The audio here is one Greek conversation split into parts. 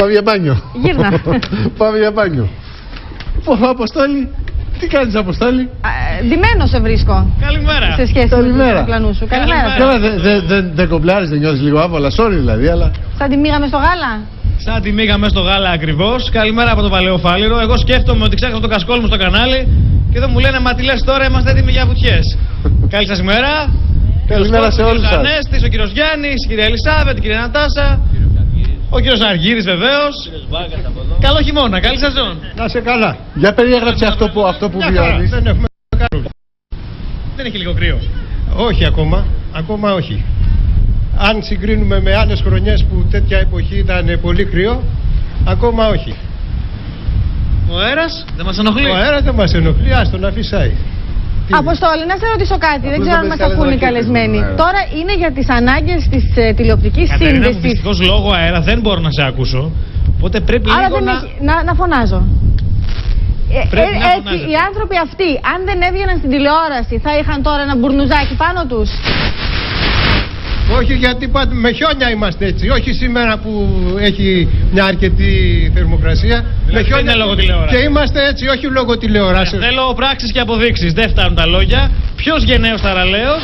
Πάμε για μπάνιο. Γύρνα. Πάμε για μπάνιο. Αποστόλη, τι κάνεις Αποστόλη? Ντυμένο σε βρίσκω. Καλημέρα. Σε σχέση με τον πλανού σου. Καλημέρα. Δεν κομπλάρεις, δεν νιώθεις λίγο άβολα? Sorry δηλαδή, αλλά... Σαν τη μίγα μες στο γάλα. Σαν τη μίγα μες στο γάλα ακριβώς. Καλημέρα από το Παλαιοφάλιρο. Εγώ σκέφτομαι ότι ξέχασα το κασκόλ μου στο κανάλι και εδώ μου λένε μα τι λες τώρα, είμαστε έτοιμοι για βουτιές. Καλή σας ημέρα. Καλημέρα σε όλους σας. Ο Ανέστης, ο κύριος Γιάννης, η κυρία Ελισάβετ, η κυρία Νατάσα. Ο κύριος Αργύρης βεβαίως. Καλό χειμώνα, καλή σεζόν. Να σε καλά. Για περιέγραψε αυτό που βιώνεις. Δεν έχει λίγο κρύο? Όχι ακόμα. Ακόμα όχι. Αν συγκρίνουμε με άλλες χρονιές που τέτοια εποχή ήταν πολύ κρύο, ακόμα όχι. Ο αέρας δεν μας ενοχλεί? Ο αέρας δεν μας ενοχλεί, άστο να φυσάει. Αποστόλη, να σε ρωτήσω κάτι, δεν ξέρω αν μας ακούν οι καλεσμένοι. Τώρα είναι για τις ανάγκες της τηλεοπτικής σύνδεσης. Κατερίνα, δυστυχώς λόγω αέρα δεν μπορώ να σε ακούσω. Οπότε πρέπει άρα λίγο να φωνάζω. Έτσι, φωνάζετε. οι άνθρωποι αυτοί, αν δεν έβγαιναν στην τηλεόραση, θα είχαν τώρα ένα μπουρνουζάκι πάνω τους? Όχι, γιατί με χιόνια είμαστε έτσι. Όχι σήμερα που έχει μια αρκετή θερμοκρασία. Δηλαδή με χιόνια είναι λόγω τηλεόρασης. Και είμαστε έτσι, όχι λόγω τηλεοράσεως. Θέλω πράξεις και αποδείξεις. Δεν φτάνουν τα λόγια. Ποιος γενναίος ταραλέος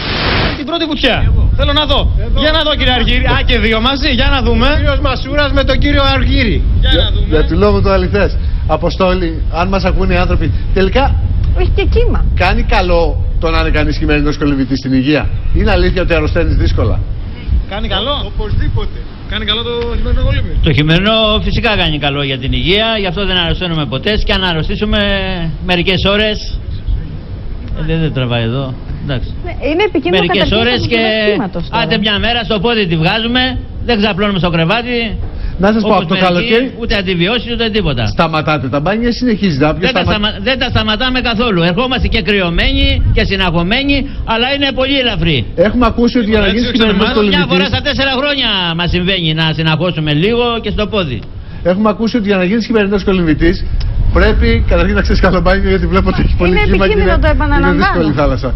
την πρώτη βουτιά? Θέλω να δω. Για να δω, κύριε Αργύρη. Α, και δύο μαζί. Για να δούμε. Ο κύριος Μασούρας με τον κύριο Αργύρη. Για να δούμε. Για του λόγου του αληθές. Αποστόλη, αν μας ακούνε οι άνθρωποι, τελικά Έχει και κύμα. κάνει καλό το να είναι κανείς χειμερινός κολυμβητής στην υγεία? Είναι αλήθεια ότι αρρωσταίνεις δύσκολα? Κάνει καλό. Οπωσδήποτε. Κάνει καλό το χειμερινό κολύμπι. Το χειμερινό φυσικά κάνει καλό για την υγεία, γι' αυτό δεν αρρωσταίνουμε ποτέ και αν αρρωστήσουμε μερικές ώρες. Δεν τραβάει εδώ. Εντάξει. Είναι επικίνδυνο Μερικές ώρες καταρχήν και του κύματος τώρα. άντε μια μέρα στο πόδι τη βγάζουμε, δεν ξαπλώνουμε στο κρεβάτι. Να σας πω, όπως από το μερικοί, καλοκαίρι ούτε αντιβιώσεις ούτε τίποτα. σταματάτε τα μπάνια, συνεχίζετε. Δεν τα σταματάμε καθόλου. Ερχόμαστε και κρυωμένοι και συναχωμένοι, αλλά είναι πολύ ελαφρύ. Έχουμε ακούσει ότι για να γίνεις χειμερινός Μια κολυμβητής... φορά στα 4 χρόνια μας συμβαίνει να συναχώσουμε λίγο και στο πόδι. Έχουμε ακούσει ότι για να γίνεις χειμερινός κολυμβητής πρέπει καταρχήν να ξέρεις καλό μπάνιο, γιατί βλέπω ότι έχει πολύ Είναι κύμα και επικίνδυνο, το επαναλαμβάνω. είναι δύσκολη θάλασσα.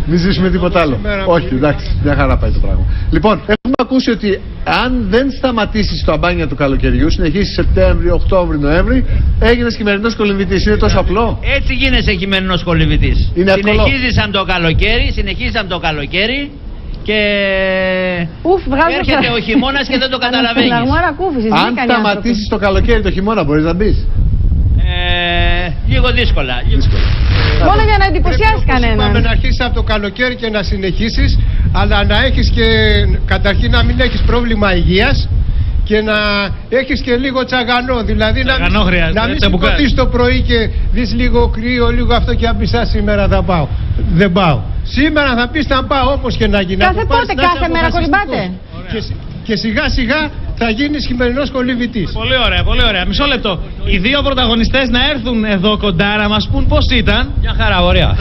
Μην ζήσουμε τίποτα άλλο. Όχι, εντάξει, μια χαρά πάει το πράγμα. Λοιπόν, έχουμε ακούσει ότι αν δεν σταματήσεις το μπάνια του καλοκαιριού, συνεχίσεις Σεπτέμβρη, Οκτώβρη, Νοέμβρη, έγινες χειμερινός κολυμβητής. Είναι τόσο απλό? Έτσι γίνεσαι χειμερινός κολυμβητής. Είναι εύκολο. Συνεχίζεις από το καλοκαίρι και έρχεται βγάζω ο χειμώνας και δεν το καταλαβαίνεις. Αν σταματήσεις το καλοκαίρι, το χειμώνα μπορείς να μπεις? Λίγο δύσκολα. Μόνο για να εντυπωσιάσει κανέναν. Είπαμε να αρχίσεις από το καλοκαίρι και να συνεχίσεις, αλλά να έχεις και καταρχήν να μην έχεις πρόβλημα υγείας και να έχεις και λίγο τσαγανό. Δηλαδή να μην σηκωθείς το πρωί και δεις λίγο κρύο, λίγο αυτό και να πεις σήμερα θα πάω. Δεν πάω. Σήμερα θα πεις θα πάω όπως και να γίνει. Κάθε πότε, κάθε μέρα κολυμπάτε? Και σιγά σιγά θα γίνεις χειμερινός κολυμβητής. Πολύ ωραία, πολύ ωραία. Μισό λεπτό. Οι δύο πρωταγωνιστές να έρθουν εδώ κοντά να μας πούν πώς ήταν. Μια χαρά, ωραία.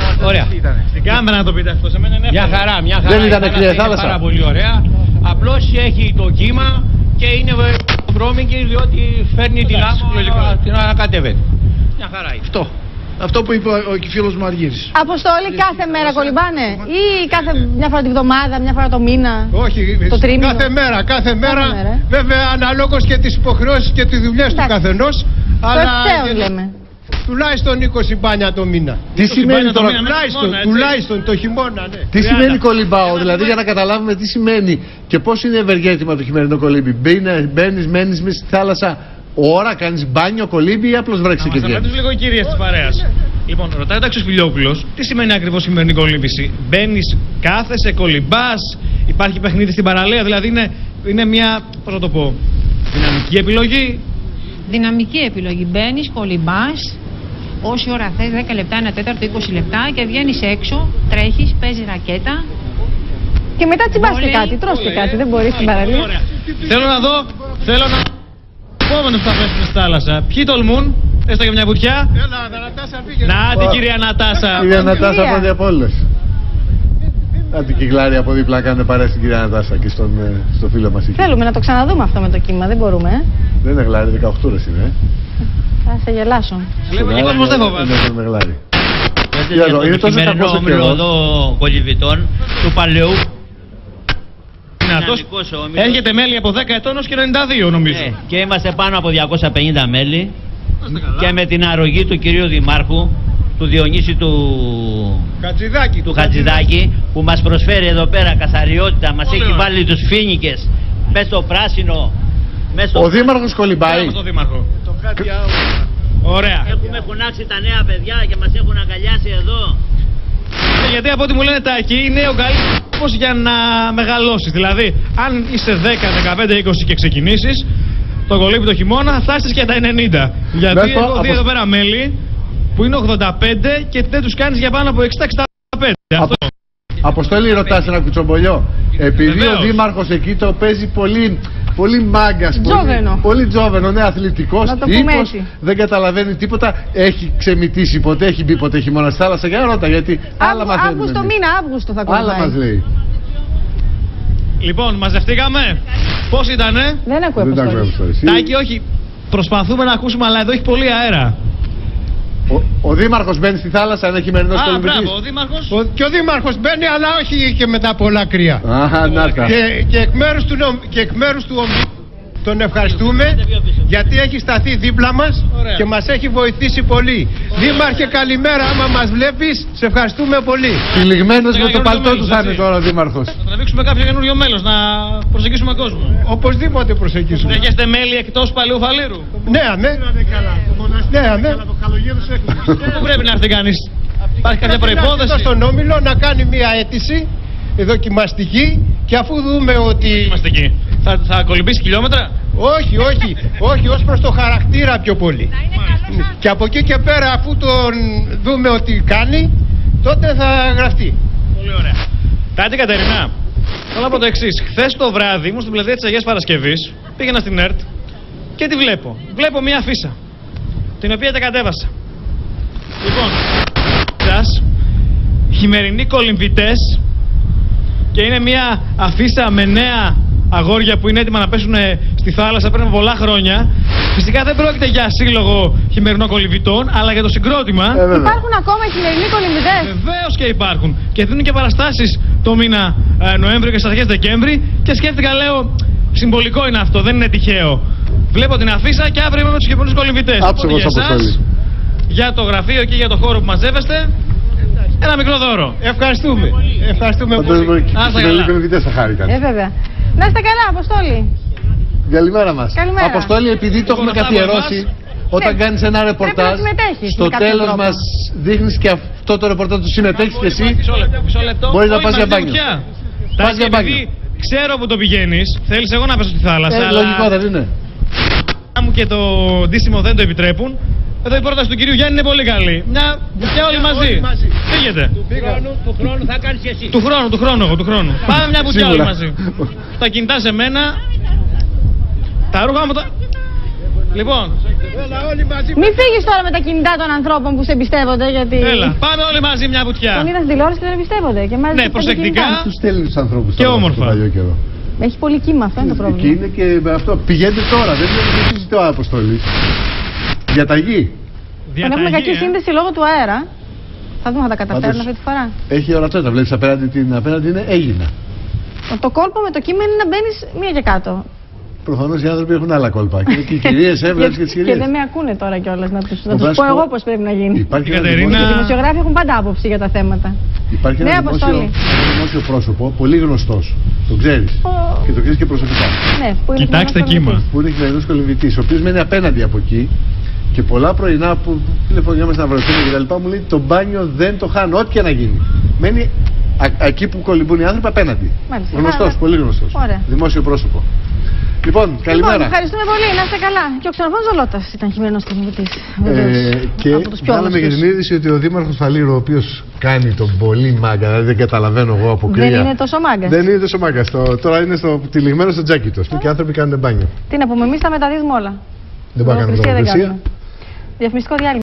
Στην κάμερα να το πείτε αυτό. Σε μένα είναι Μια χαρά. Δεν ήταν κρύα θάλασσα? Πάρα πολύ ωραία. Απλώς έχει το κύμα και είναι βρώμικη διότι φέρνει τη λάμα την ανακατεύεται. Μια χαρά είναι. Αυτό που είπε ο φίλος μου Αργύρης. Αποστόλη, κάθε μέρα κολυμπάνε ή μια φορά τη βδομάδα, μια φορά το μήνα? Όχι, το τρίμηνο? κάθε μέρα. Βέβαια αναλόγως και τις υποχρεώσεις και τις δουλειές του καθενός. Αλλά λέμε. Τουλάχιστον 20 μπάνια το μήνα. Τι σημαίνει τώρα? Τουλάχιστον το χειμώνα, ναι. Τι σημαίνει κολυμπάω, δηλαδή για να καταλάβουμε τι σημαίνει και πώς είναι ευεργέτημα το χειμερινό κολύμπι? Μπαίνεις, μένεις μέσα στη θάλασσα ώρα, κάνεις μπάνιο, κολύμπι ή απλώς βρέξε και βγαίνεις? Να λίγο οι κυρίες της παρέας. Λοιπόν, ρωτάει ο Ταξιοσπηλιόπουλος, τι σημαίνει ακριβώς χειμερινή κολύμπηση? Μπαίνεις, κάθεσαι, κολυμπάς, υπάρχει παιχνίδι στην παραλία, δηλαδή είναι μια, πώς να το πω, δυναμική επιλογή. Δυναμική επιλογή. Μπαίνεις, κολυμπάς, όση ώρα θες, 10 λεπτά, 1 τέταρτο, 20 λεπτά και βγαίνεις έξω, τρέχεις, παίζεις ρακέτα. Και μετά τσιμπάς και κάτι, τρως και κάτι, δεν μπορείς στην παραλία. Θέλω να δω, επόμενος που θα πέσουν στη θάλασσα. Ποιοι τολμούν, έστω για μια βουτιά? Να την κυρία Νατάσα. Κυρία Νατάσα πρώτη από όλες. Να την κυκλάρει από δίπλα να κάνουν παρέα στην κυρία Νατάσα και στο φίλο μας. Θέλουμε να το ξαναδούμε αυτό με το κύμα, δεν μπορούμε. Δεν είναι γλάρι, 18 ώρες είναι. Θα σε γελάσω. Λέμε και κόσμος δεν φοβάται. Είναι γλάρι. Είναι το χειμερινό όμιλο εδώ κολυμβητών του παλαιού. δυνατός. Έρχεται μέλη από 10 ετών ως και 92 νομίζω. Και είμαστε πάνω από 250 μέλη. Και με την αρρωγή του κυρίου Δημάρχου, του Διονύση του Χατζηδάκη, που μας προσφέρει εδώ πέρα καθαριότητα, μας έχει βάλει τους φοίνικες μέσα στο πράσινο. Ο Δήμαρχος κολυμπάει. Ωραία. Έχουμε φωνάξει τα νέα παιδιά και μας έχουν αγκαλιάσει εδώ. Γιατί από ό,τι μου λένε Τάκη είναι ο καλύτερος για να μεγαλώσεις. Δηλαδή, αν είσαι 10, 15, 20 και ξεκινήσεις το κολύμπι το χειμώνα, θα φτάσεις και τα 90. Γιατί έχω δει εδώ πέρα μέλη που είναι 85 και δεν τους κάνεις για πάνω από 60-65. Αποστόλη, ρωτάς ένα κουτσομπολιό. Επειδή ο Δήμαρχος εκεί το παίζει πολύ μάγκας, πολύ τζόβενο, ναι, αθλητικός, ύπος, δεν καταλαβαίνει τίποτα. Έχει ξεμητήσει ποτέ, έχει μπει ποτέ χειμώνα στη θάλασσα? Για ρώτα, γιατί άλλα μαθαίνουμε. Αύγουστο μήνα, Αύγουστο θα κολλάει. Άλλα μας λέει. Λοιπόν, μαζευτήκαμε. Πώς ήτανε? Δεν ακούω Αποστόλη. Τάκη, όχι. Προσπαθούμε να ακούσουμε, αλλά εδώ έχει πολύ αέρα. Ο Δήμαρχος μπαίνει στη θάλασσα, είναι χειμερινός κολυμπητής. Μπράβο, ο Δήμαρχος. Και ο Δήμαρχος μπαίνει, αλλά όχι και μετά πολλά κρύα. Και εκ μέρους του ομίλου τον ευχαριστούμε, γιατί έχει σταθεί δίπλα μας και μας έχει βοηθήσει πολύ. Δήμαρχε, καλημέρα, άμα μας βλέπεις, σε ευχαριστούμε πολύ. Τυλιγμένος με το παλτό του θα είναι τώρα ο Δήμαρχος. Θα τραβήξουμε κάποιο καινούριο μέλος, να προσεγγίσουμε κόσμο. Οπωσδήποτε προσεγγίσουμε. Δέχεστε μέλη εκτός Παλαιού Φαλήρου? Ναι, αμέ. Πού πρέπει να έρθει κανείς? Υπάρχει κάποια προϋπόθεση? Στον Όμιλο να κάνει μια αίτηση δοκιμαστική και αφού δούμε ότι... Θα κολυμπήσει χιλιόμετρα? Όχι, ως προς το χαρακτήρα πιο πολύ. Και από εκεί και πέρα, αφού τον δούμε ότι κάνει, τότε θα γραφτεί. Πολύ ωραία. Τάτη Κατερινά, θέλω να πω το εξής. Χθες το βράδυ ήμουν στην πλατεία της Αγίας Παρασκευής, πήγαινα στην ΕΡΤ και τι βλέπω? Βλέπω μια αφίσα, την οποία τα κατέβασα. Λοιπόν, χειμερινοί κολυμβητές, και είναι μια αφίσα με νέα αγόρια που είναι έτοιμα να πέσουν στη θάλασσα πριν από πολλά χρόνια. Φυσικά δεν πρόκειται για σύλλογο χειμερινών κολυμβητών, αλλά για το συγκρότημα. Υπάρχουν ακόμα χειμερινοί κολυμβητές? Βεβαίως και υπάρχουν. Και δίνουν και παραστάσεις το μήνα Νοέμβριο και στις αρχές Δεκέμβρη. Και σκέφτηκα, λέω, συμβολικό είναι αυτό, δεν είναι τυχαίο. Βλέπω την αφίσα και αύριο είμαι με τους χειμερινούς κολυμβητές. Για το γραφείο και για το χώρο που μαζεύεστε, ένα μικρό δώρο. Ευχαριστούμε πολύ. Οι κολυμβητές θα χάρηκαν. Βέβαια. Να είστε καλά, Αποστόλη. Καλημέρα μας. Καλημέρα. Αποστόλη, επειδή το έχουμε καθιερώσει, όταν κάνεις ένα ρεπορτάζ, στο τέλος μας δείχνεις και αυτό το ρεπορτάζ του συμμετέχεις και εσύ. Μισό λεπτό. Μπορείς να πας για μπάνιο. Πας για μπάνιο. Ξέρω που το πηγαίνεις, θέλεις εγώ να πέσω στη θάλασσα. Λογικό δεν είναι? Μου και το ντύσιμο δεν το επιτρέπουν. Εδώ η πρόταση του κυρίου Γιάννη είναι πολύ καλή. Μια βουτιά όλοι μαζί. Φύγετε. Του χρόνου θα κάνεις εσύ. Του χρόνου. Πάμε μια βουτιά όλοι μαζί. Τα κινητά σε μένα. Τα ρούχα μου τα... Λοιπόν. Μην φύγεις τώρα με τα κινητά των ανθρώπων που σε εμπιστεύονται, γιατί... Έλα, πάμε όλοι μαζί μια βουτιά. Τον είδα στην τηλεόραση και δεν εμπιστεύονται. Ναι, προσεκτικά. Τους στέλνει τους ανθρώπους και όμορφα. Έχει πολύ κύμα, αυτό είναι το πρόβλημα. Και είναι και με αυτό. Πηγαίνετε τώρα, δεν συζητώ Αποστολή. Διαταγή. Δεν έχουμε κακή σύνδεση λόγω του αέρα. Θα δούμε αν τα καταφέρουν αυτή τη φορά. Έχει ορατότητα, βλέπεις απέναντι είναι Έγινα. Το κόλπο με το κύμα είναι να μπαίνεις μία και κάτω. Προφανώς οι άνθρωποι έχουν άλλα κόλπα. Και οι κυρίες έβλεπες και τις κυρίες. Και δεν με ακούνε τώρα κιόλας να τους πω εγώ πώς πρέπει να γίνει. Υπάρχει Οι δημοσιογράφοι έχουν πάντα άποψη για τα θέματα. Υπάρχει ένα δημόσιο πρόσωπο, πολύ γνωστός. Το ξέρεις. Και το ξέρεις και προσωπικά. Κοιτάξτε κύμα. Που είναι χειμερινός κολυμβητής, ο οποίος μένει απέναντι από εκεί. Και πολλά πρωινά που τηλεφωνιάμαι να βρεθούμε και τα λοιπά μου λέει το μπάνιο δεν το χάνω, ό,τι και να γίνει. Μένει εκεί που κολυμπούν οι άνθρωποι απέναντι. Γνωστός, πολύ γνωστός. Δημόσιο πρόσωπο. Λοιπόν, καλημέρα. Λοιπόν, ευχαριστούμε πολύ, να είστε καλά. Και ο Ξενοφών Ζολώτας ήταν χειμερινός κολυμβητής. Και βγάλαμε και την είδηση ότι ο Δήμαρχος Φαλήρου, ο οποίος κάνει τον πολύ μάγκα, δηλαδή δεν καταλαβαίνω εγώ από κρύα. Δεν είναι τόσο μάγκα. Δεν είναι τόσο μάγκα. Τώρα είναι τυλιγμένο στο τζάκι του. Και οι άνθρωποι κάνουν μπάνιο. Τι να πούμε, εμείς τα μεταδίδουμε όλα. Δεν πάμε να κάνουμε Διαφημιστικό διάλειμμα.